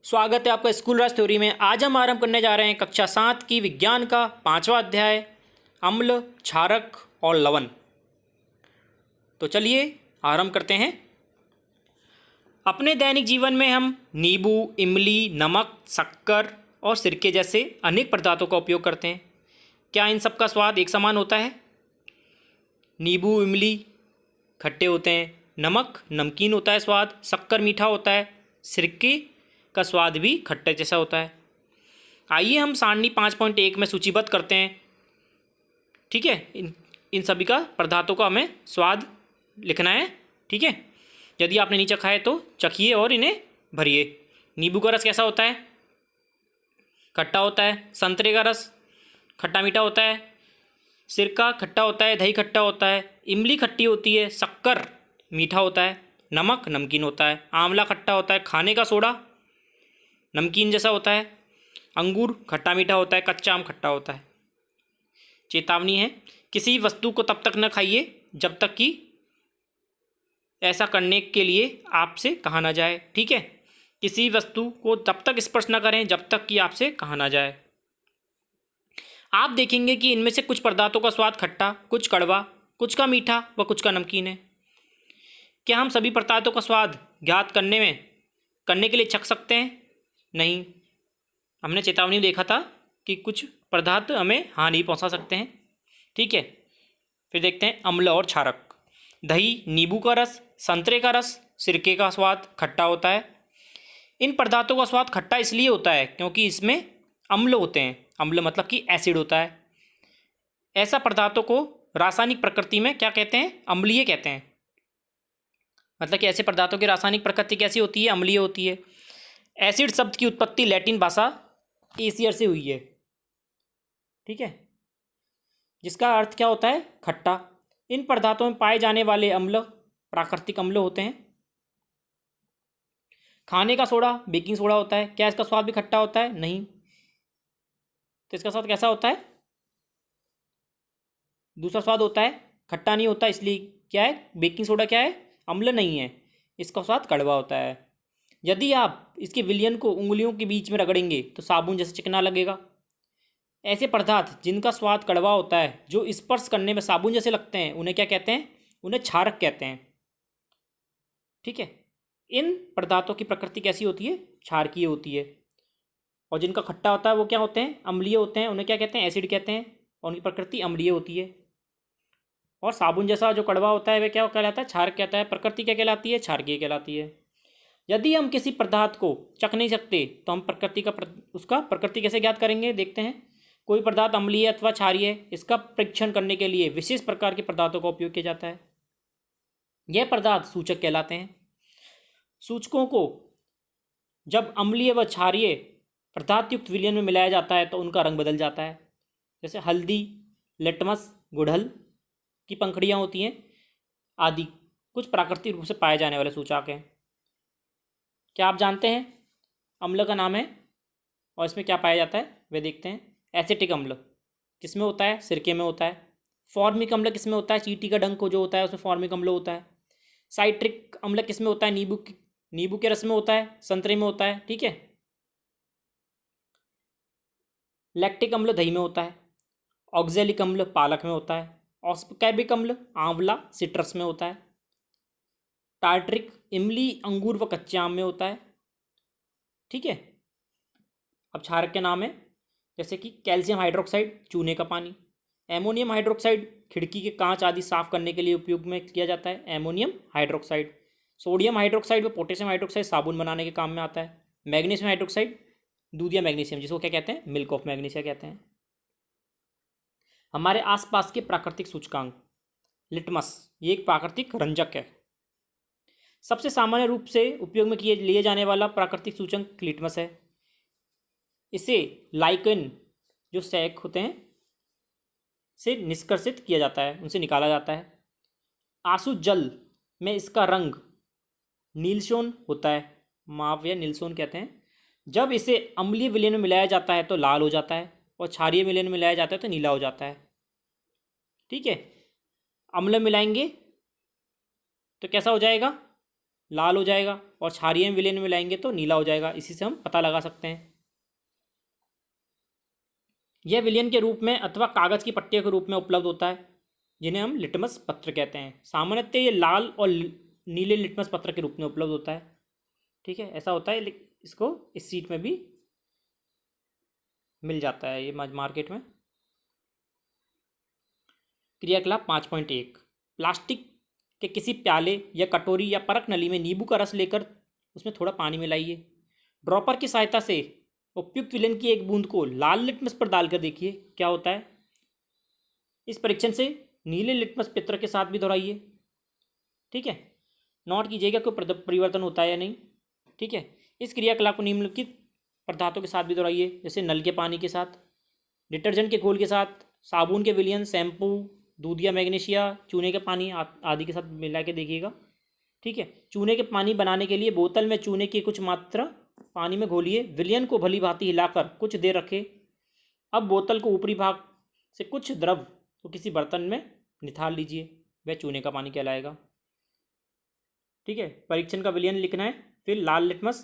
स्वागत है आपका स्कूल राज थ्योरी में। आज हम आरंभ करने जा रहे हैं कक्षा 7 की विज्ञान का 5वां अध्याय अम्ल, क्षारक और लवण। तो चलिए आरंभ करते हैं। अपने दैनिक जीवन में हम नींबू, इमली, नमक, शक्कर और सिरके जैसे अनेक पदार्थों का उपयोग करते हैं। क्या इन सब का स्वाद एक समान होता है? नींबू, इमली खट्टे होते हैं, नमक नमकीन होता है स्वाद, शक्कर मीठा होता है, सिरके का स्वाद भी खट्टे जैसा होता है। आइए हम सारणी 5.1 में सूचीबद्ध करते हैं। ठीक है, इन सभी का पदार्थों का हमें स्वाद लिखना है। ठीक है, यदि आपने नहीं चखा है तो चखिए और इन्हें भरिए। नींबू का रस कैसा होता है? खट्टा होता है। संतरे का रस खट्टा मीठा होता है। सिरका खट्टा होता है, दही खट्टा होता है। इमली खट्टी होती है, शक्कर मीठा होता है, नमक नमकीन होता है। आंवला खट्टा होता है, खाने का सोडा नमकीन जैसा होता है। अंगूर खट्टा मीठा होता है, कच्चा आम खट्टा होता है। चेतावनी है, किसी वस्तु को तब तक न खाइए जब तक कि ऐसा करने के लिए आपसे कहा ना जाए। ठीक है, किसी वस्तु को तब तक स्पर्श न करें जब तक कि आपसे कहा ना जाए। आप देखेंगे कि इनमें से कुछ पदार्थों का स्वाद खट्टा, कुछ कड़वा, कुछ का मीठा व कुछ का नमकीन है। क्या हम सभी पदार्थों का स्वाद ज्ञात करने के लिए चख सकते हैं? नहीं। हमने चेतावनी देखा था कि कुछ पदार्थ हमें हानि पहुंचा सकते हैं। ठीक है, फिर देखते हैं अम्ल और क्षारक। दही, नींबू का रस, संतरे का रस, सिरके का स्वाद खट्टा होता है। इन पदार्थों का स्वाद खट्टा इसलिए होता है क्योंकि इसमें अम्ल होते हैं। अम्ल मतलब कि एसिड होता है। ऐसा पदार्थों को रासायनिक प्रकृति में क्या कहते हैं? अम्लीय कहते हैं। मतलब कि ऐसे पदार्थों की रासायनिक प्रकृति कैसी होती है? अम्लीय होती है। एसिड शब्द की उत्पत्ति लैटिन भाषा एसियर से हुई है। ठीक है, जिसका अर्थ क्या होता है? खट्टा। इन पदार्थों में पाए जाने वाले अम्ल प्राकृतिक अम्ल होते हैं। खाने का सोडा बेकिंग सोडा होता है। क्या इसका स्वाद भी खट्टा होता है? नहीं। तो इसका स्वाद कैसा होता है? दूसरा स्वाद होता है, खट्टा नहीं होता। इसलिए क्या है? बेकिंग सोडा क्या है? अम्ल नहीं है, इसका स्वाद कड़वा होता है। यदि आप इसके विलयन को उंगलियों के बीच में रगड़ेंगे तो साबुन जैसे चिकना लगेगा। ऐसे पदार्थ जिनका स्वाद कड़वा होता है, जो स्पर्श करने में साबुन जैसे लगते हैं, उन्हें क्या कहते हैं? उन्हें क्षारक कहते हैं। ठीक है, इन पदार्थों की प्रकृति कैसी होती है? क्षारकीय होती है। और जिनका खट्टा होता है वो क्या होते हैं? अम्लीय होते हैं। उन्हें क्या कहते हैं? एसिड कहते हैं। और उनकी प्रकृति अम्लीय होती है। और साबुन जैसा जो कड़वा होता है वह क्या कहलाता है? क्षारक कहता है। प्रकृति क्या कहलाती है? क्षारकीय कहलाती है। यदि हम किसी पदार्थ को चख नहीं सकते तो हम उसका प्रकृति कैसे ज्ञात करेंगे? देखते हैं। कोई पदार्थ अम्लीय अथवा क्षारीय है, इसका परीक्षण करने के लिए विशेष प्रकार के पदार्थों का उपयोग किया जाता है। यह पदार्थ सूचक कहलाते हैं। सूचकों को जब अम्लीय व क्षारीय पदार्थ युक्त विलयन में मिलाया जाता है तो उनका रंग बदल जाता है। जैसे हल्दी, लिटमस, गुड़हल की पंखुड़ियाँ होती हैं आदि कुछ प्राकृतिक रूप से पाए जाने वाले सूचक हैं। क्या आप जानते हैं अम्ल का नाम है और इसमें क्या पाया जाता है? वे देखते हैं। एसिटिक अम्ल किसमें होता है? सिरके में होता है। फॉर्मिक अम्ल किसमें होता है? चींटी का डंक जो होता है उसमें फॉर्मिक अम्ल होता है। साइट्रिक अम्ल किसमें होता है? नींबू के रस में होता है, संतरे में होता है। ठीक है, लैक्टिक अम्ल दही में होता है। ऑक्जेलिक अम्ल पालक में होता है। ऑस्कैर्बिक अम्ल आंवला सिट्रस में होता है। टार्ट्रिक इमली, अंगूर व कच्चे आम में होता है। ठीक है, अब क्षारक के नाम है जैसे कि कैल्शियम हाइड्रोक्साइड चूने का पानी। एमोनियम हाइड्रोक्साइड खिड़की के कांच आदि साफ करने के लिए उपयोग में किया जाता है। Ammonium hydroxide. सोडियम हाइड्रोक्साइड व पोटेशियम हाइड्रोक्साइड साबुन बनाने के काम में आता है। मैग्नीशियम हाइड्रोक्साइड दूध या मैग्नीशियम, जिसको क्या कहते हैं? मिल्क ऑफ मैग्नीशिया कहते हैं। हमारे आसपास के प्राकृतिक सूचकांक। लिटमस ये एक प्राकृतिक रंजक है। सबसे सामान्य रूप से उपयोग में लिए जाने वाला प्राकृतिक सूचक लिटमस है। इसे लाइकेन जो सैक होते हैं से निष्कर्षित किया जाता है, उनसे निकाला जाता है। आंसू जल में इसका रंग नीलसोन होता है। माव या नीलसोन कहते हैं। जब इसे अम्लीय विलयन में मिलाया जाता है तो लाल हो जाता है और क्षारीय विलयन में मिलाया जाता है तो नीला हो जाता है। ठीक है, अम्ल मिलाएंगे तो कैसा हो जाएगा? लाल हो जाएगा, और क्षारीय विलयन में मिलाएंगे तो नीला हो जाएगा। इसी से हम पता लगा सकते हैं। यह विलयन के रूप में अथवा कागज की पट्टियों के रूप में उपलब्ध होता है, जिन्हें हम लिटमस पत्र कहते हैं। सामान्यतः ये लाल और नीले लिटमस पत्र के रूप में उपलब्ध होता है। ठीक है, ऐसा होता है। इसको इस सीट में भी मिल जाता है ये मार्केट में। क्रियाकलाप 5.1, प्लास्टिक के किसी प्याले या कटोरी या परख नली में नींबू का रस लेकर उसमें थोड़ा पानी मिलाइए। ड्रॉपर की सहायता से उपयुक्त विलयन की एक बूंद को लाल लिटमस पर डालकर देखिए क्या होता है। इस परीक्षण से नीले लिटमस पत्र के साथ भी दोहराइए। ठीक है, नोट कीजिएगा कोई परिवर्तन होता है या नहीं। ठीक है, इस क्रियाकलाप को निम्नलिखित पदार्थों के साथ भी दोहराइए, जैसे नल के पानी के साथ, डिटर्जेंट के घोल के साथ, साबुन के विलयन, शैम्पू, दूध या मैग्नीशिया, चूने के पानी आदि के साथ मिला के देखिएगा। ठीक है, चूने के पानी बनाने के लिए बोतल में चूने की कुछ मात्रा पानी में घोलिए। विलयन को भली भांति हिलाकर कुछ देर रखें। अब बोतल को ऊपरी भाग से कुछ द्रव को किसी बर्तन में निथाल लीजिए, वह चूने का पानी कहलाएगा। ठीक है, परीक्षण का विलयन लिखना है, फिर लाल लिटमस,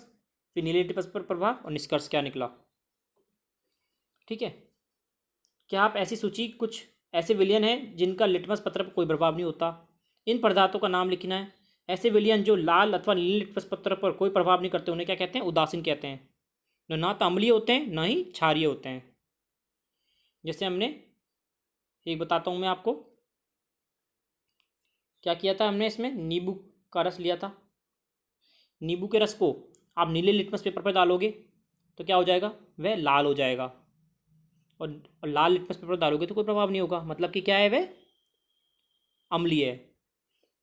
फिर नीले लिटमस पर प्रभाव और निष्कर्ष क्या निकला। ठीक है, क्या आप ऐसी सूची कुछ ऐसे विलयन हैं जिनका लिटमस पत्र पर कोई प्रभाव नहीं होता। इन पदार्थों का नाम लिखना है। ऐसे विलयन जो लाल अथवा नीले लिटमस पत्र पर कोई प्रभाव नहीं करते उन्हें क्या कहते हैं? उदासीन कहते हैं। ना तो अम्लीय होते हैं ना ही क्षारीय होते हैं। जैसे हमने एक बताता हूँ मैं आपको, क्या किया था हमने, इसमें नींबू का रस लिया था। नींबू के रस को आप नीले लिटमस पेपर पर डालोगे तो क्या हो जाएगा? वह लाल हो जाएगा। और लाल लिटमस पेपर डालोगे तो कोई प्रभाव नहीं होगा, मतलब कि क्या है, वह अम्लीय है।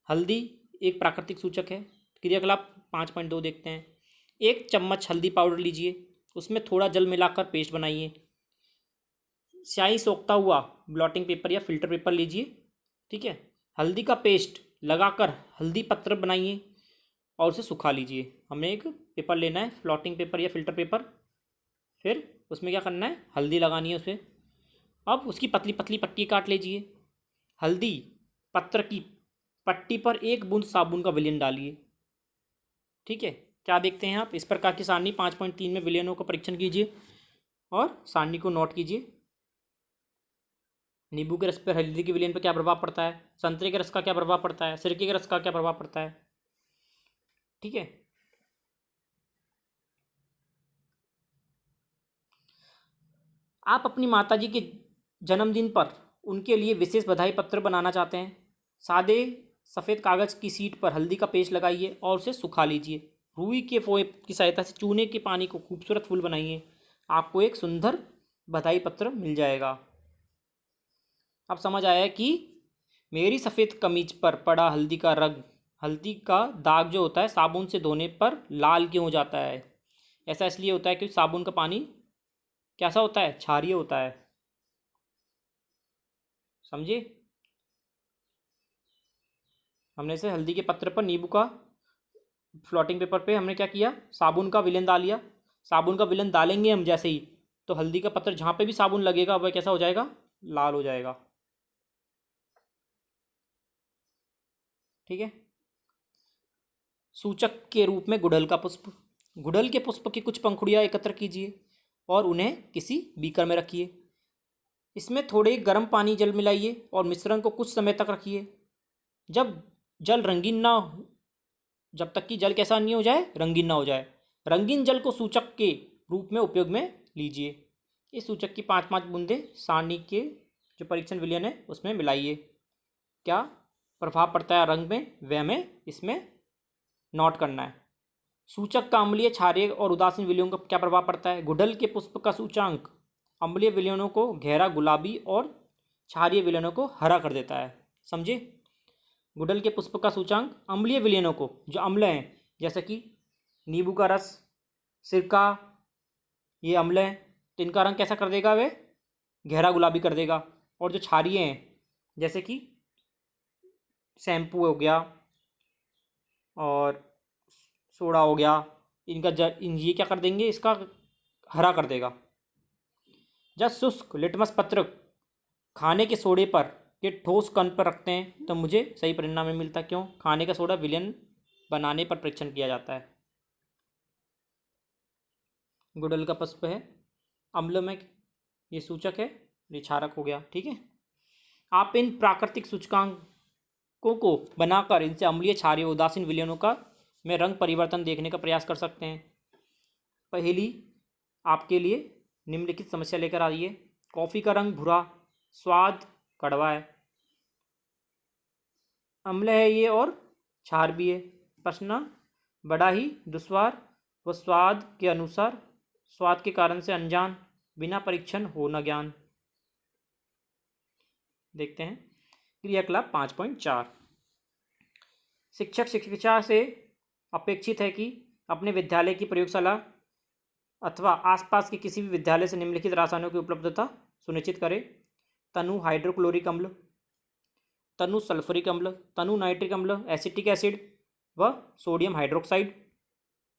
हल्दी एक प्राकृतिक सूचक है। क्रियाकलाप 5.2 देखते हैं। 1 चम्मच हल्दी पाउडर लीजिए, उसमें थोड़ा जल मिलाकर पेस्ट बनाइए। स्याही सोखता हुआ ब्लॉटिंग पेपर या फिल्टर पेपर लीजिए। ठीक है, हल्दी का पेस्ट लगाकर हल्दी पत्र बनाइए और उसे सुखा लीजिए। हमें एक पेपर लेना है, फ्लॉटिंग पेपर या फिल्टर पेपर, फिर उसमें क्या करना है, हल्दी लगानी है उसे। अब उसकी पतली पतली पट्टी काट लीजिए। हल्दी पत्र की पट्टी पर 1 बूंद साबुन का विलयन डालिए। ठीक है, क्या देखते हैं आप, इस प्रकार की सारणी 5.3 में विलयनों का परीक्षण कीजिए और सारणी को नोट कीजिए। नींबू के रस पर हल्दी के विलयन पर क्या प्रभाव पड़ता है, संतरे के रस का क्या प्रभाव पड़ता है, सिरके के रस का क्या प्रभाव पड़ता है। ठीक है, आप अपनी माताजी के जन्मदिन पर उनके लिए विशेष बधाई पत्र बनाना चाहते हैं। सादे सफ़ेद कागज़ की सीट पर हल्दी का पेस्ट लगाइए और उसे सुखा लीजिए। रुई के फोए की सहायता से चूने के पानी को खूबसूरत फूल बनाइए। आपको एक सुंदर बधाई पत्र मिल जाएगा। अब समझ आया कि मेरी सफ़ेद कमीज पर पड़ा हल्दी का रंग, हल्दी का दाग जो होता है साबुन से धोने पर लाल क्यों हो जाता है। ऐसा इसलिए होता है कि साबुन का पानी कैसा होता है, क्षारीय होता है। समझे, हमने से हल्दी के पत्र पर नींबू का फ्लोटिंग पेपर पे हमने क्या किया, साबुन का विलयन डाल लिया। साबुन का विलयन डालेंगे हम जैसे ही, तो हल्दी का पत्र जहाँ पे भी साबुन लगेगा वह कैसा हो जाएगा, लाल हो जाएगा। ठीक है, सूचक के रूप में गुड़हल का पुष्प। गुड़हल के पुष्प की कुछ पंखुड़ियाँ एकत्र कीजिए और उन्हें किसी बीकर में रखिए। इसमें थोड़े गर्म पानी जल मिलाइए और मिश्रण को कुछ समय तक रखिए। जब जल रंगीन ना, जब तक कि जल कैसा नहीं हो जाए, रंगीन ना हो जाए। रंगीन जल को सूचक के रूप में उपयोग में लीजिए। इस सूचक की 5-5 बूंदें सारणी के जो परीक्षण विलयन है उसमें मिलाइए। क्या प्रभाव पड़ता है रंग में, वह हमें इसमें नोट करना है। सूचक का अम्लीय, क्षारीय और उदासीन विलयनों का क्या प्रभाव पड़ता है। गुड़हल के पुष्प का सूचांक अम्लीय विलयनों को गहरा गुलाबी और क्षारीय विलयनों को हरा कर देता है। समझे, गुड़हल के पुष्प का सूचांक अम्लीय विलयनों को, जो अम्ल हैं जैसे कि नींबू का रस, सिरका, ये अम्ल हैं, तो इनका रंग कैसा कर देगा, वे गहरा गुलाबी कर देगा। और जो क्षारीय हैं जैसे कि शैम्पू हो गया और सोडा हो गया, इनका ये क्या कर देंगे, इसका हरा कर देगा। जब शुष्क लिटमस पत्र खाने के सोडे पर के ठोस कण पर रखते हैं तो मुझे सही परिणाम नहीं मिलता। क्यों? खाने का सोडा विलयन बनाने पर परीक्षण किया जाता है। गुड़हल का पुष्प है, अम्ल में ये सूचक है, ये क्षारक हो गया। ठीक है, आप इन प्राकृतिक सूचकांकों को बनाकर इनसे अम्लीय, क्षारीय, उदासीन विलयनों का में रंग परिवर्तन देखने का प्रयास कर सकते हैं। पहली आपके लिए निम्नलिखित समस्या लेकर आई है। कॉफ़ी का रंग भूरा, स्वाद कड़वा है, अम्ल है ये और क्षार भी है। प्रश्न बड़ा ही दुश्वार व स्वाद के अनुसार, स्वाद के कारण से अनजान, बिना परीक्षण हो न ज्ञान। देखते हैं क्रियाकलाप 5.4। शिक्षक शिक्षिका से अपेक्षित है कि अपने विद्यालय की प्रयोगशाला अथवा आसपास के किसी भी विद्यालय से निम्नलिखित रसायनों की उपलब्धता सुनिश्चित करें। तनु हाइड्रोक्लोरिक अम्ल, तनु सल्फ्यूरिक अम्ल, तनु नाइट्रिक अम्ल, एसिटिक एसिड व सोडियम हाइड्रोक्साइड।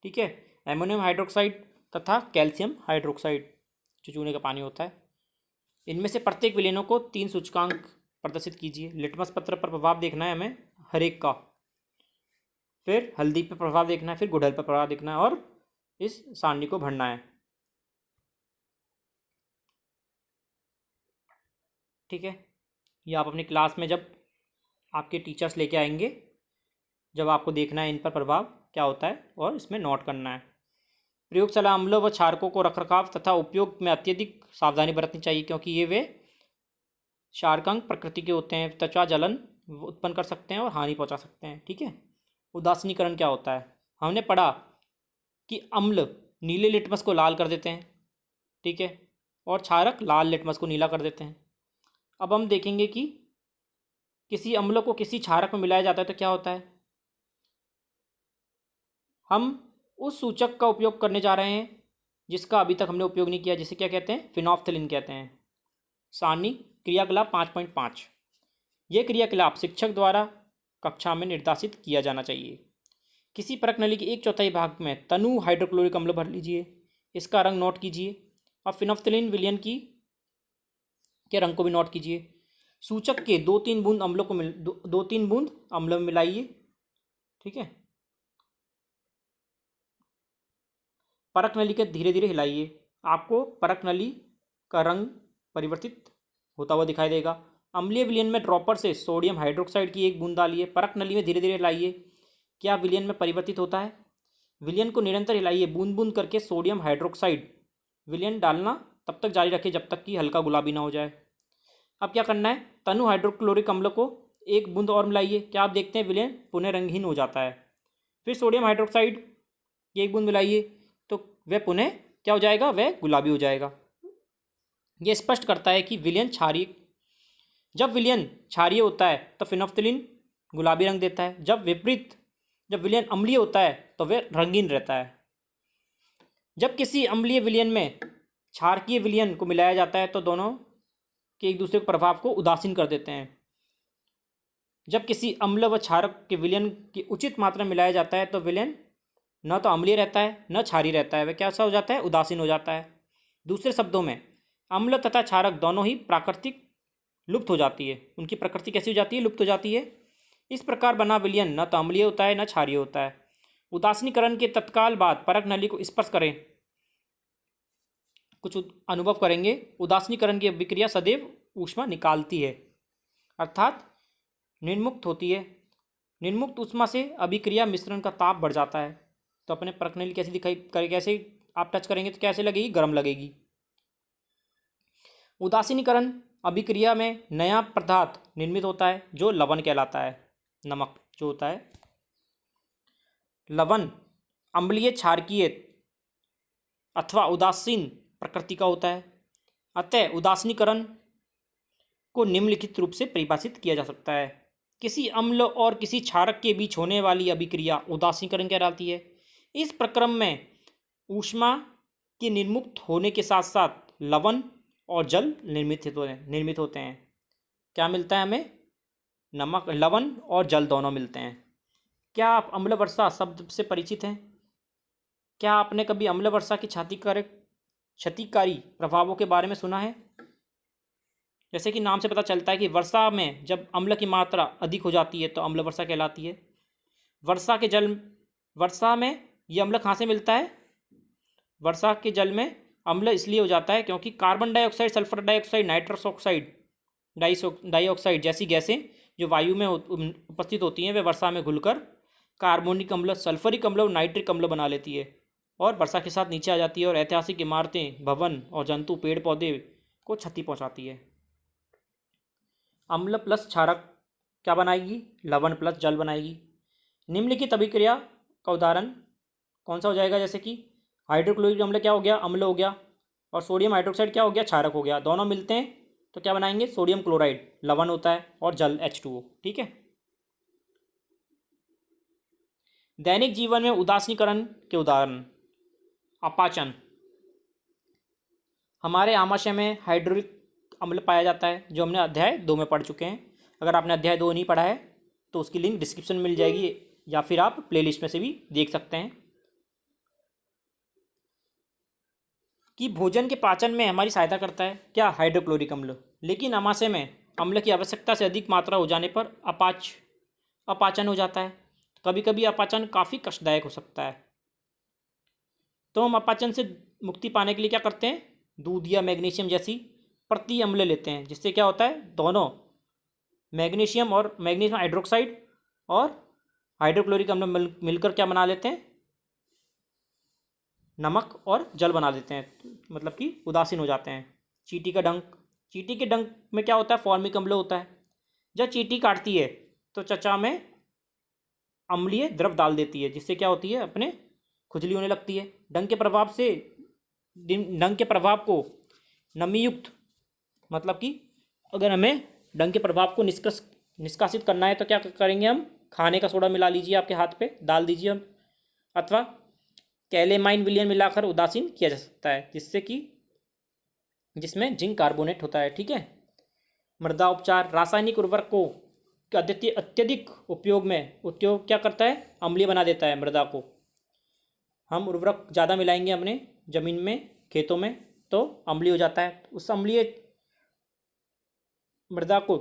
ठीक है, एमोनियम हाइड्रोक्साइड तथा कैल्शियम हाइड्रोक्साइड जो चूने का पानी होता है। इनमें से प्रत्येक विलयनों को 3 सूचकांक प्रदर्शित कीजिए। लिटमस पत्र पर प्रभाव देखना है हमें हर एक का, फिर हल्दी पर प्रभाव देखना है, फिर गुड़हल पर प्रभाव देखना है और इस सारणी को भरना है। ठीक है, ये आप अपनी क्लास में जब आपके टीचर्स लेके आएंगे, जब आपको देखना है इन पर प्रभाव क्या होता है और इसमें नोट करना है। प्रयोगशाला अम्लों व क्षारकों को रखरखाव तथा उपयोग में अत्यधिक सावधानी बरतनी चाहिए, क्योंकि ये वे क्षारकांक प्रकृति के होते हैं, त्वचा जलन उत्पन्न कर सकते हैं और हानि पहुंचा सकते हैं। ठीक है, उदासीनीकरण क्या होता है? हमने पढ़ा कि अम्ल नीले लिटमस को लाल कर देते हैं, ठीक है, और क्षारक लाल लिटमस को नीला कर देते हैं। अब हम देखेंगे कि किसी अम्ल को किसी क्षारक में मिलाया जाता है तो क्या होता है। हम उस सूचक का उपयोग करने जा रहे हैं जिसका अभी तक हमने उपयोग नहीं किया, जिसे क्या कहते हैं, फिनोल्फ्थलीन कहते हैं। सारणी क्रियाकलाप 5.5। यह क्रियाकलाप शिक्षक द्वारा कक्षा में निर्देशित किया जाना चाहिए। किसी परख नली के 1/4 भाग में तनु हाइड्रोक्लोरिक अम्ल भर लीजिए, इसका रंग नोट कीजिए। अब फिनोल्फ्थलीन विलयन के रंग को भी नोट कीजिए। सूचक के 2-3 बूंद अम्लों को 2-3 बूंद अम्ल में मिलाइए। ठीक है, परख नली के धीरे धीरे हिलाइए, आपको परख नली का रंग परिवर्तित होता हुआ दिखाई देगा। अम्लीय विलयन में ड्रॉपर से सोडियम हाइड्रोक्साइड की 1 बूंद डालिए, परख नली में धीरे धीरे हिलाइए। क्या विलयन में परिवर्तित होता है? विलयन को निरंतर हिलाइए, बूंद बूंद करके सोडियम हाइड्रोक्साइड विलयन डालना तब तक जारी रखिए जब तक कि हल्का गुलाबी ना हो जाए। अब क्या करना है, तनु हाइड्रोक्लोरिक अम्ल को 1 बूंद और मिलाइए। क्या आप देखते हैं विलयन पुनः रंगहीन हो जाता है। फिर सोडियम हाइड्रोक्साइड की 1 बूंद मिलाइए तो वह पुनः क्या हो जाएगा, वह गुलाबी हो जाएगा। यह स्पष्ट करता है कि विलयन क्षारीय, जब विलयन क्षारीय होता है तो फिनोल्फ्थलीन गुलाबी रंग देता है, जब विलयन अम्लीय होता है तो वह रंगीन रहता है। जब किसी अम्लीय विलयन में क्षारकीय विलयन को मिलाया जाता है तो दोनों के एक दूसरे के प्रभाव को उदासीन कर देते हैं। जब किसी अम्ल व क्षारक के विलयन की उचित मात्रा में मिलाया जाता है तो विलयन न तो अम्लीय रहता है न क्षारीय रहता है, वह कैसा हो जाता है, उदासीन हो जाता है। दूसरे शब्दों में अम्ल तथा क्षारक दोनों ही प्राकृतिक लुप्त हो जाती है, उनकी प्रकृति कैसी हो जाती है, लुप्त हो जाती है। इस प्रकार बना विलयन न तो अम्लीय होता है न क्षारीय होता है। उदासीनीकरण के तत्काल बाद परख नली को स्पर्श करें, कुछ अनुभव करेंगे। उदासीनीकरण की अभिक्रिया सदैव ऊष्मा निकालती है, अर्थात निर्मुक्त होती है। निर्मुक्त ऊष्मा से अभिक्रिया मिश्रण का ताप बढ़ जाता है। तो अपने परख नली कैसी दिखाई करे, कैसे आप टच करेंगे तो कैसे लगेगी, गर्म लगेगी। उदासीनीकरण अभिक्रिया में नया पदार्थ निर्मित होता है जो लवण कहलाता है। नमक जो होता है, लवण अम्लीय, क्षारकीय अथवा उदासीन प्रकृति का होता है। अतः उदासीनीकरण को निम्नलिखित रूप से परिभाषित किया जा सकता है। किसी अम्ल और किसी क्षारक के बीच होने वाली अभिक्रिया उदासीनीकरण कहलाती है। इस प्रक्रम में ऊष्मा के निर्मुक्त होने के साथ साथ लवण और जल निर्मित होते हैं। क्या मिलता है हमें, नमक, लवण और जल दोनों मिलते हैं। क्या आप अम्ल वर्षा शब्द से परिचित हैं? क्या आपने कभी अम्ल वर्षा की क्षतिकारी प्रभावों के बारे में सुना है? जैसे कि नाम से पता चलता है कि वर्षा में जब अम्ल की मात्रा अधिक हो जाती है तो अम्ल वर्षा कहलाती है। वर्षा में ये अम्ल कहाँ से मिलता है? वर्षा के जल में अम्ल इसलिए हो जाता है क्योंकि carbon dioxide, sulphur dioxide, nitrous oxide, dioxide जैसी गैसें जो वायु में उपस्थित होती हैं वे वर्षा में घुलकर कार्बोनिक अम्ल, सल्फरिक अम्ल और नाइट्रिक अम्ल बना लेती है और वर्षा के साथ नीचे आ जाती है और ऐतिहासिक इमारतें, भवन और जंतु, पेड़ पौधे को क्षति पहुंचाती है। अम्ल प्लस क्षारक क्या बनाएगी? लवण प्लस जल बनाएगी। निम्नलिखित अभिक्रिया का उदाहरण कौन सा हो जाएगा? जैसे कि हाइड्रोक्लोरिक अम्ल क्या हो गया? अम्ल हो गया। और सोडियम हाइड्रोक्साइड क्या हो गया? क्षारक हो गया। दोनों मिलते हैं तो क्या बनाएंगे? सोडियम क्लोराइड लवण होता है और जल H2O। ठीक है। दैनिक जीवन में उदासीनीकरण के उदाहरण, अपाचन। हमारे आमाशय में हाइड्रोक्लोरिक अम्ल पाया जाता है जो हमने अध्याय 2 में पढ़ चुके हैं। अगर आपने अध्याय 2 नहीं पढ़ा है तो उसकी लिंक डिस्क्रिप्शन में मिल जाएगी या फिर आप प्लेलिस्ट में से भी देख सकते हैं। कि भोजन के पाचन में हमारी सहायता करता है क्या? हाइड्रोक्लोरिक अम्ल। लेकिन आमाशय में अम्ल की आवश्यकता से अधिक मात्रा हो जाने पर अपाचन हो जाता है। कभी कभी अपाचन काफ़ी कष्टदायक हो सकता है। तो हम अपाचन से मुक्ति पाने के लिए क्या करते हैं? दूध या मैग्नीशियम जैसी प्रति अम्ल लेते हैं, जिससे क्या होता है? दोनों मैग्नीशियम हाइड्रोक्साइड और हाइड्रोक्लोरिक अम्ल मिलकर क्या बना लेते हैं? नमक और जल बना देते हैं, मतलब कि उदासीन हो जाते हैं। चींटी का डंक। चींटी के डंक में क्या होता है? फॉर्मिक अम्ल होता है। जब चींटी काटती है तो त्वचा में अम्लीय द्रव डाल देती है, जिससे क्या होती है? अपने खुजली होने लगती है। डंक के प्रभाव को नमीयुक्त, मतलब कि अगर हमें डंक के प्रभाव को निष्कासित करना है तो क्या करेंगे हम? खाने का सोडा मिला लीजिए, आपके हाथ पे डाल दीजिए, अथवा कैलेमाइन विलयन मिलाकर उदासीन किया जा सकता है, जिसमें जिंक कार्बोनेट होता है। ठीक है। मृदा उपचार। रासायनिक उर्वरकों का अत्यधिक उपयोग क्या करता है? अम्लीय बना देता है मृदा को। हम उर्वरक ज़्यादा मिलाएंगे अपने ज़मीन में, खेतों में, तो अम्लीय हो जाता है। उस अम्लीय मृदा को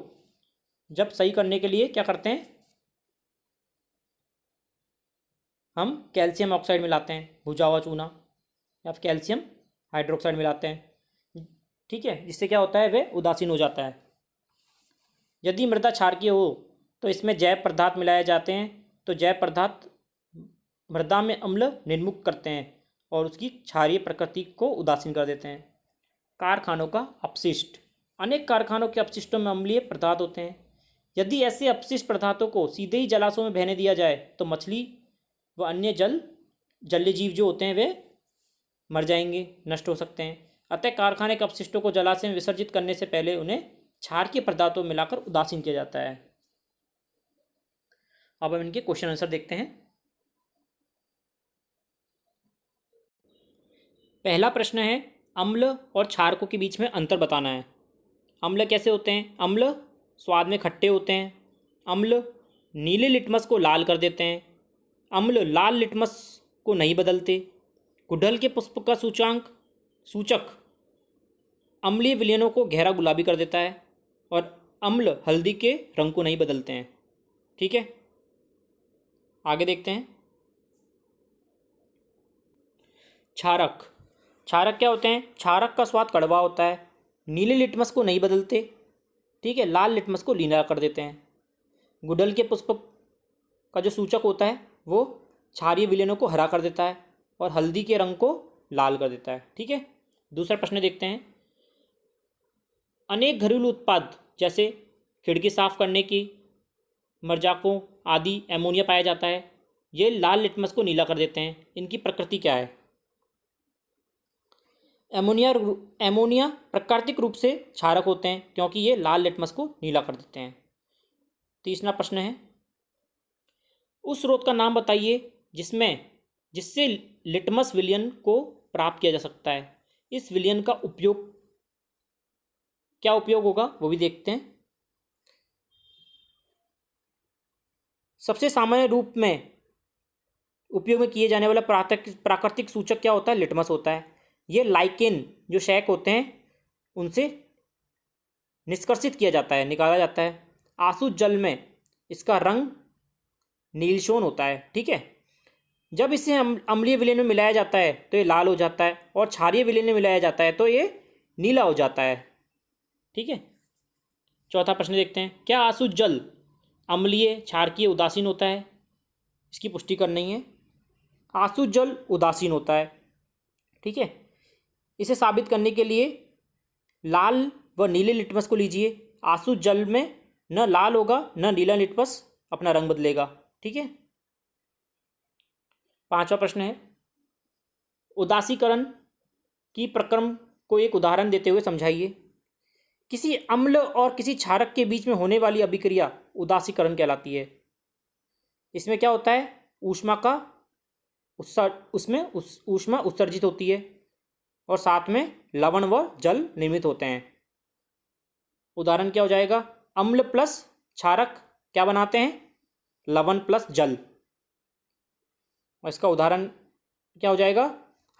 जब सही करने के लिए क्या करते हैं? हम कैल्शियम ऑक्साइड मिलाते हैं, भुजा हुआ चूना, या फिर कैल्शियम हाइड्रोक्साइड मिलाते हैं। ठीक है। जिससे क्या होता है? वे उदासीन हो जाता है। यदि मृदा क्षारकीय हो तो इसमें जैव पदार्थ मिलाए जाते हैं, तो जैव पदार्थ मृदा में अम्ल निर्मुक्त करते हैं और उसकी क्षारीय प्रकृति को उदासीन कर देते हैं। कारखानों का अपशिष्ट। अनेक कारखानों के अपशिष्टों में अम्लीय पदार्थ होते हैं। यदि ऐसे अपशिष्ट पदार्थों को सीधे ही जलाशयों में बहने दिया जाए तो मछली व अन्य जलीय जीव जो होते हैं वे मर जाएंगे, नष्ट हो सकते हैं। अतः कारखाने के अपशिष्टों को जलाशय में विसर्जित करने से पहले उन्हें क्षारकीय पदार्थों में मिलाकर उदासीन किया जाता है। अब हम इनके क्वेश्चन आंसर देखते हैं। पहला प्रश्न है, अम्ल और क्षारकों के बीच में अंतर बताना है। अम्ल कैसे होते हैं? अम्ल स्वाद में खट्टे होते हैं। अम्ल नीले लिटमस को लाल कर देते हैं। अम्ल लाल लिटमस को नहीं बदलते। गुड़हल के पुष्प का सूचक अम्लीय विलयनों को गहरा गुलाबी कर देता है और अम्ल हल्दी के रंग को नहीं बदलते हैं। ठीक है। आगे देखते हैं। क्षारक क्या होते हैं? क्षारक का स्वाद कड़वा होता है। नीले लिटमस को नहीं बदलते। ठीक है। लाल लिटमस को नीला कर देते हैं। गुड़हल के पुष्प का जो सूचक होता है वो क्षारीय विलयनों को हरा कर देता है और हल्दी के रंग को लाल कर देता है। ठीक है। दूसरा प्रश्न देखते हैं। अनेक घरेलू उत्पाद जैसे खिड़की साफ करने की मरजाकों आदि एमोनिया पाया जाता है। ये लाल लिटमस को नीला कर देते हैं। इनकी प्रकृति क्या है? एमोनिया प्राकृतिक रूप से क्षारक होते हैं क्योंकि ये लाल लिटमस को नीला कर देते हैं। तीसरा प्रश्न है, उस स्रोत का नाम बताइए जिससे लिटमस विलयन को प्राप्त किया जा सकता है। इस विलयन का क्या उपयोग होगा वो भी देखते हैं। सबसे सामान्य रूप में उपयोग में किए जाने वाला प्राकृतिक सूचक क्या होता है? लिटमस होता है। ये लाइकेन जो शैक होते हैं उनसे निष्कर्षित किया जाता है, निकाला जाता है। आसुत जल में इसका रंग नीलशोन होता है। ठीक है, जब इसे अम्लीय विलयन में मिलाया जाता है तो ये लाल हो जाता है, और क्षारीय विलयन में मिलाया जाता है तो ये नीला हो जाता है। ठीक है, चौथा प्रश्न देखते हैं, क्या आसुत जल अम्लीय, क्षारकीय, उदासीन होता है? इसकी पुष्टि करनी है। आसुत जल उदासीन होता है। ठीक है, इसे साबित करने के लिए लाल व नीले लिटमस को लीजिए। आसुत जल में न लाल होगा न नीला लिटमस अपना रंग बदलेगा। ठीक है, पांचवा प्रश्न है, उदासीकरण की प्रक्रम को एक उदाहरण देते हुए समझाइए। किसी अम्ल और किसी क्षारक के बीच में होने वाली अभिक्रिया उदासीकरण कहलाती है। इसमें क्या होता है, ऊष्मा का ऊष्मा उत्सर्जित होती है और साथ में लवण व जल निर्मित होते हैं। उदाहरण क्या हो जाएगा, अम्ल प्लस क्षारक क्या बनाते हैं, लवण प्लस जल। और इसका उदाहरण क्या हो जाएगा,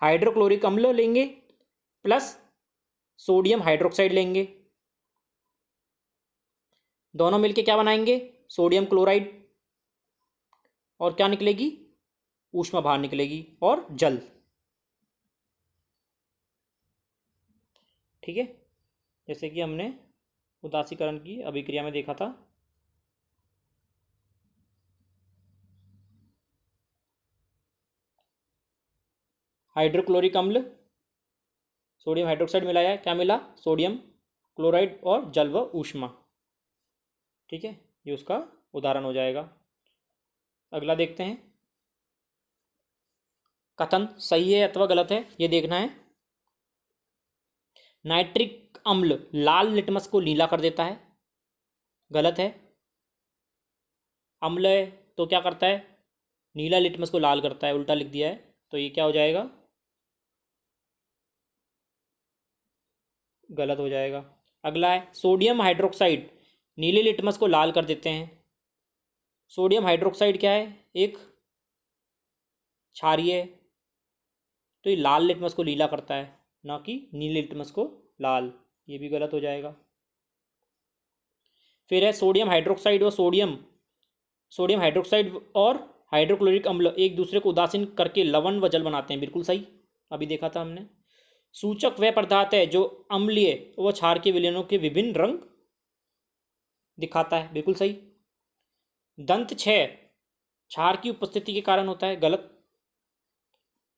हाइड्रोक्लोरिक अम्ल लेंगे प्लस सोडियम हाइड्रोक्साइड लेंगे, दोनों मिलके क्या बनाएंगे, सोडियम क्लोराइड, और क्या निकलेगी, ऊष्मा बाहर निकलेगी और जल। ठीक है, जैसे कि हमने उदासीकरण की अभिक्रिया में देखा था। हाइड्रोक्लोरिक अम्ल, सोडियम हाइड्रोक्साइड मिलाया है, क्या मिला, सोडियम क्लोराइड और जल व ऊष्मा। ठीक है, ये उसका उदाहरण हो जाएगा। अगला देखते हैं, कथन सही है अथवा गलत है ये देखना है। नाइट्रिक अम्ल लाल लिटमस को नीला कर देता है, गलत है। अम्ल है तो क्या करता है, नीला लिटमस को लाल करता है, उल्टा लिख दिया है, तो ये क्या हो जाएगा, गलत हो जाएगा। अगला है, सोडियम हाइड्रोक्साइड नीले लिटमस को लाल कर देते हैं। सोडियम हाइड्रोक्साइड क्या है, एक क्षारीय है, तो ये लाल लिटमस को नीला करता है, ना कि नीले लिटमस को लाल, ये भी गलत हो जाएगा। फिर है सोडियम हाइड्रोक्साइड और सोडियम हाइड्रोक्साइड और हाइड्रोक्लोरिक अम्ल एक दूसरे को उदासीन करके लवण व जल बनाते हैं, बिल्कुल सही, अभी देखा था हमने। सूचक वह पदार्थ है जो अम्लीय व क्षार के विलयनों के विभिन्न रंग दिखाता है, बिल्कुल सही। दंत क्षय क्षार की उपस्थिति के कारण होता है, गलत।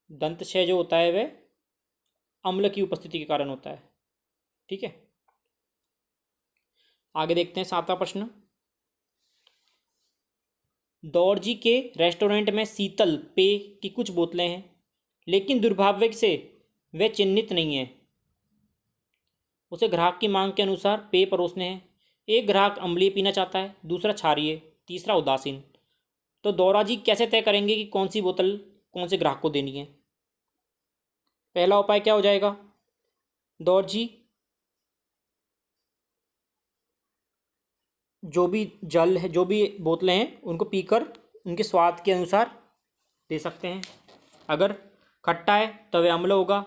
दंत क्षय जो होता है वह अम्ल की उपस्थिति के कारण होता है। ठीक है, आगे देखते हैं, सातवां प्रश्न, दौड़जी के रेस्टोरेंट में शीतल पेय की कुछ बोतलें हैं, लेकिन दुर्भाग्य से वे चिन्हित नहीं है। उसे ग्राहक की मांग के अनुसार पेय परोसने हैं। एक ग्राहक अम्लीय पीना चाहता है, दूसरा क्षारीय, तीसरा उदासीन। तो दौराजी कैसे तय करेंगे कि कौन सी बोतल कौन से ग्राहक को देनी है? पहला उपाय क्या हो जाएगा, दौरजी जो भी जल है, जो भी बोतलें हैं, उनको पीकर उनके स्वाद के अनुसार दे सकते हैं। अगर खट्टा है तो वह अम्ल होगा,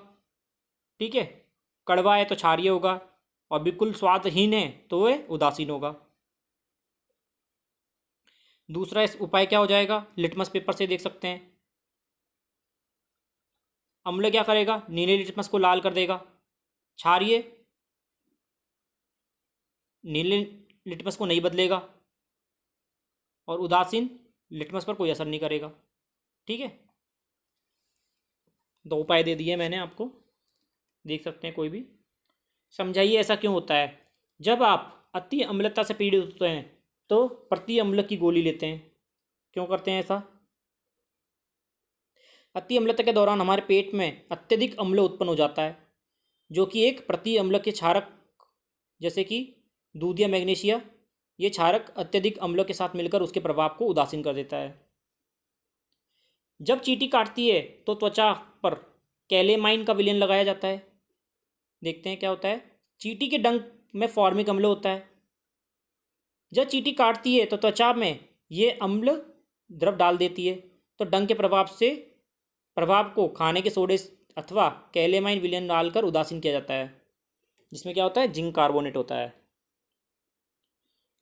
ठीक है, कड़वा है तो क्षारीय होगा, और बिल्कुल स्वादहीन है तो वह उदासीन होगा। दूसरा इस उपाय क्या हो जाएगा, लिटमस पेपर से देख सकते हैं। अम्ल क्या करेगा, नीले लिटमस को लाल कर देगा, क्षारीय नीले लिटमस को नहीं बदलेगा, और उदासीन लिटमस पर कोई असर नहीं करेगा। ठीक है, दो उपाय दे दिए मैंने आपको, देख सकते हैं कोई भी। समझाइए ऐसा क्यों होता है। जब आप अति अम्लता से पीड़ित होते हैं तो प्रति अम्ल की गोली लेते हैं, क्यों करते हैं ऐसा? अति अम्लता के दौरान हमारे पेट में अत्यधिक अम्ल उत्पन्न हो जाता है, जो कि एक प्रति अम्ल के क्षारक जैसे कि दूध या मैग्नीशिया, ये क्षारक अत्यधिक अम्ल के साथ मिलकर उसके प्रभाव को उदासीन कर देता है। जब चींटी काटती है तो त्वचा पर कैलेमाइन का विलयन लगाया जाता है। देखते हैं क्या होता है, चींटी के डंक में फॉर्मिक अम्ल होता है। जब चींटी काटती है तो त्वचा में ये अम्ल द्रव डाल देती है, तो डंक के प्रभाव को खाने के सोडे अथवा कैलेमाइन विलयन डालकर उदासीन किया जाता है, जिसमें क्या होता है, जिंक कार्बोनेट होता है।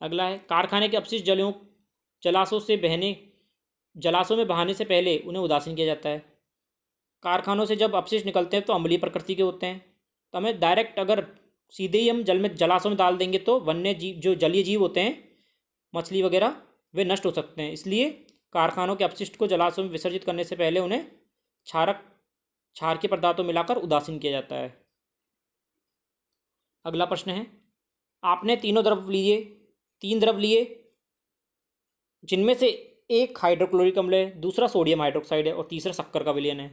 अगला है, कारखाने के अपशिष्ट जलाशयों से बहने जलाशयों में बहाने से पहले उन्हें उदासीन किया जाता है। कारखानों से जब अपशिष्ट निकलते हैं तो अम्लीय प्रकृति के होते हैं। तो हमें डायरेक्ट अगर सीधे ही हम जलाशयों में डाल देंगे तो वन्य जीव, जो जलीय जीव होते हैं, मछली वगैरह, वे नष्ट हो सकते हैं। इसलिए कारखानों के अपशिष्ट को जलाशयों में विसर्जित करने से पहले उन्हें क्षार के पदार्थों मिलाकर उदासीन किया जाता है। अगला प्रश्न है, आपने तीन द्रव लिए जिनमें से एक हाइड्रोक्लोरिक अम्ल है, दूसरा सोडियम हाइड्रोक्साइड है और तीसरा शक्कर का विलयन है।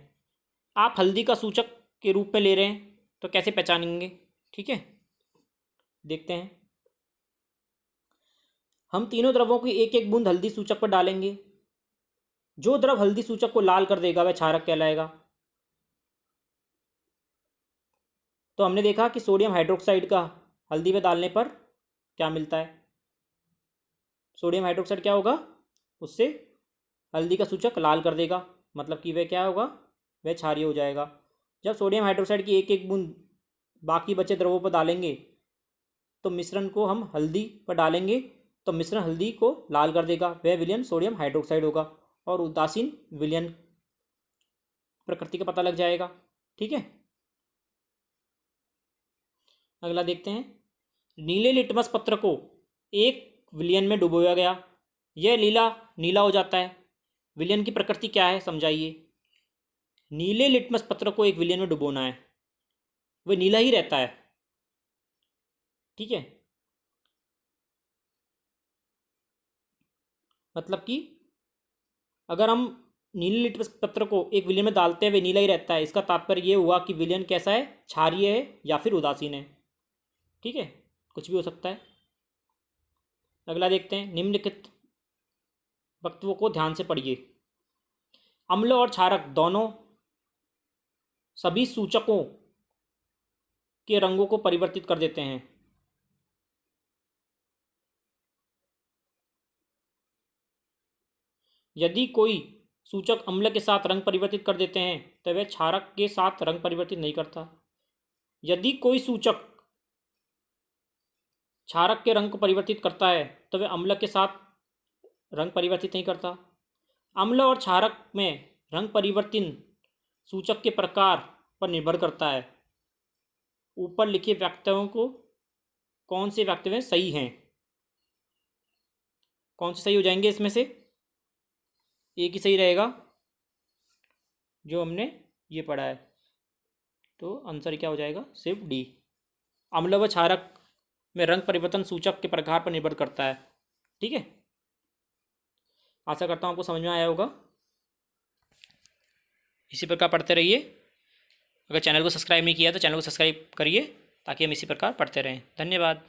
आप हल्दी का सूचक के रूप में ले रहे हैं तो कैसे पहचानेंगे? ठीक है, देखते हैं। हम तीनों द्रवों की एक एक बूंद हल्दी सूचक पर डालेंगे। जो द्रव हल्दी सूचक को लाल कर देगा वह क्षारक कहलाएगा। तो हमने देखा कि सोडियम हाइड्रोक्साइड का हल्दी में डालने पर क्या मिलता है? सोडियम हाइड्रोक्साइड क्या होगा? उससे हल्दी का सूचक लाल कर देगा, मतलब कि वह क्या होगा? वह क्षारीय हो जाएगा। जब सोडियम हाइड्रोक्साइड की एक एक बूंद बाकी बचे द्रवों पर डालेंगे तो मिश्रण को हम हल्दी पर डालेंगे तो मिश्रण हल्दी को लाल कर देगा, वह विलयन सोडियम हाइड्रोक्साइड होगा और उदासीन विलयन प्रकृति का पता लग जाएगा। ठीक है, अगला देखते हैं। नीले लिटमस पत्र को एक विलयन में डुबोया गया, यह नीला हो जाता है। विलयन की प्रकृति क्या है, समझाइए। नीले लिटमस पत्र को एक विलयन में डुबोना है, वह नीला ही रहता है। ठीक है, मतलब कि अगर हम नीले लिटमस पत्र को एक विलयन में डालते हैं वह नीला ही रहता है, इसका तात्पर्य यह हुआ कि विलयन कैसा है? क्षारीय है या फिर उदासीन है। ठीक है, कुछ भी हो सकता है। अगला देखते हैं। निम्नलिखित वक्तव्यों को ध्यान से पढ़िए। अम्ल और क्षारक दोनों सभी सूचकों के रंगों को परिवर्तित कर देते हैं। यदि कोई सूचक अम्ल के साथ रंग परिवर्तित कर देते हैं तो वह क्षारक के साथ रंग परिवर्तित नहीं करता। यदि कोई सूचक क्षारक के रंग को परिवर्तित करता है तो वह अम्ल के साथ रंग परिवर्तित नहीं करता। अम्ल और क्षारक में रंग परिवर्तन सूचक के प्रकार पर निर्भर करता है। ऊपर लिखे वक्तव्यों को कौन से वक्तव्य सही हैं? कौन से सही हो जाएंगे? इसमें से एक ही सही रहेगा जो हमने ये पढ़ा है, तो आंसर क्या हो जाएगा? सिर्फ डी। अम्ल व क्षारक में रंग परिवर्तन सूचक के प्रकार पर निर्भर करता है। ठीक है, आशा करता हूँ आपको समझ में आया होगा। इसी प्रकार पढ़ते रहिए। अगर चैनल को सब्सक्राइब नहीं किया तो चैनल को सब्सक्राइब करिए ताकि हम इसी प्रकार पढ़ते रहें। धन्यवाद।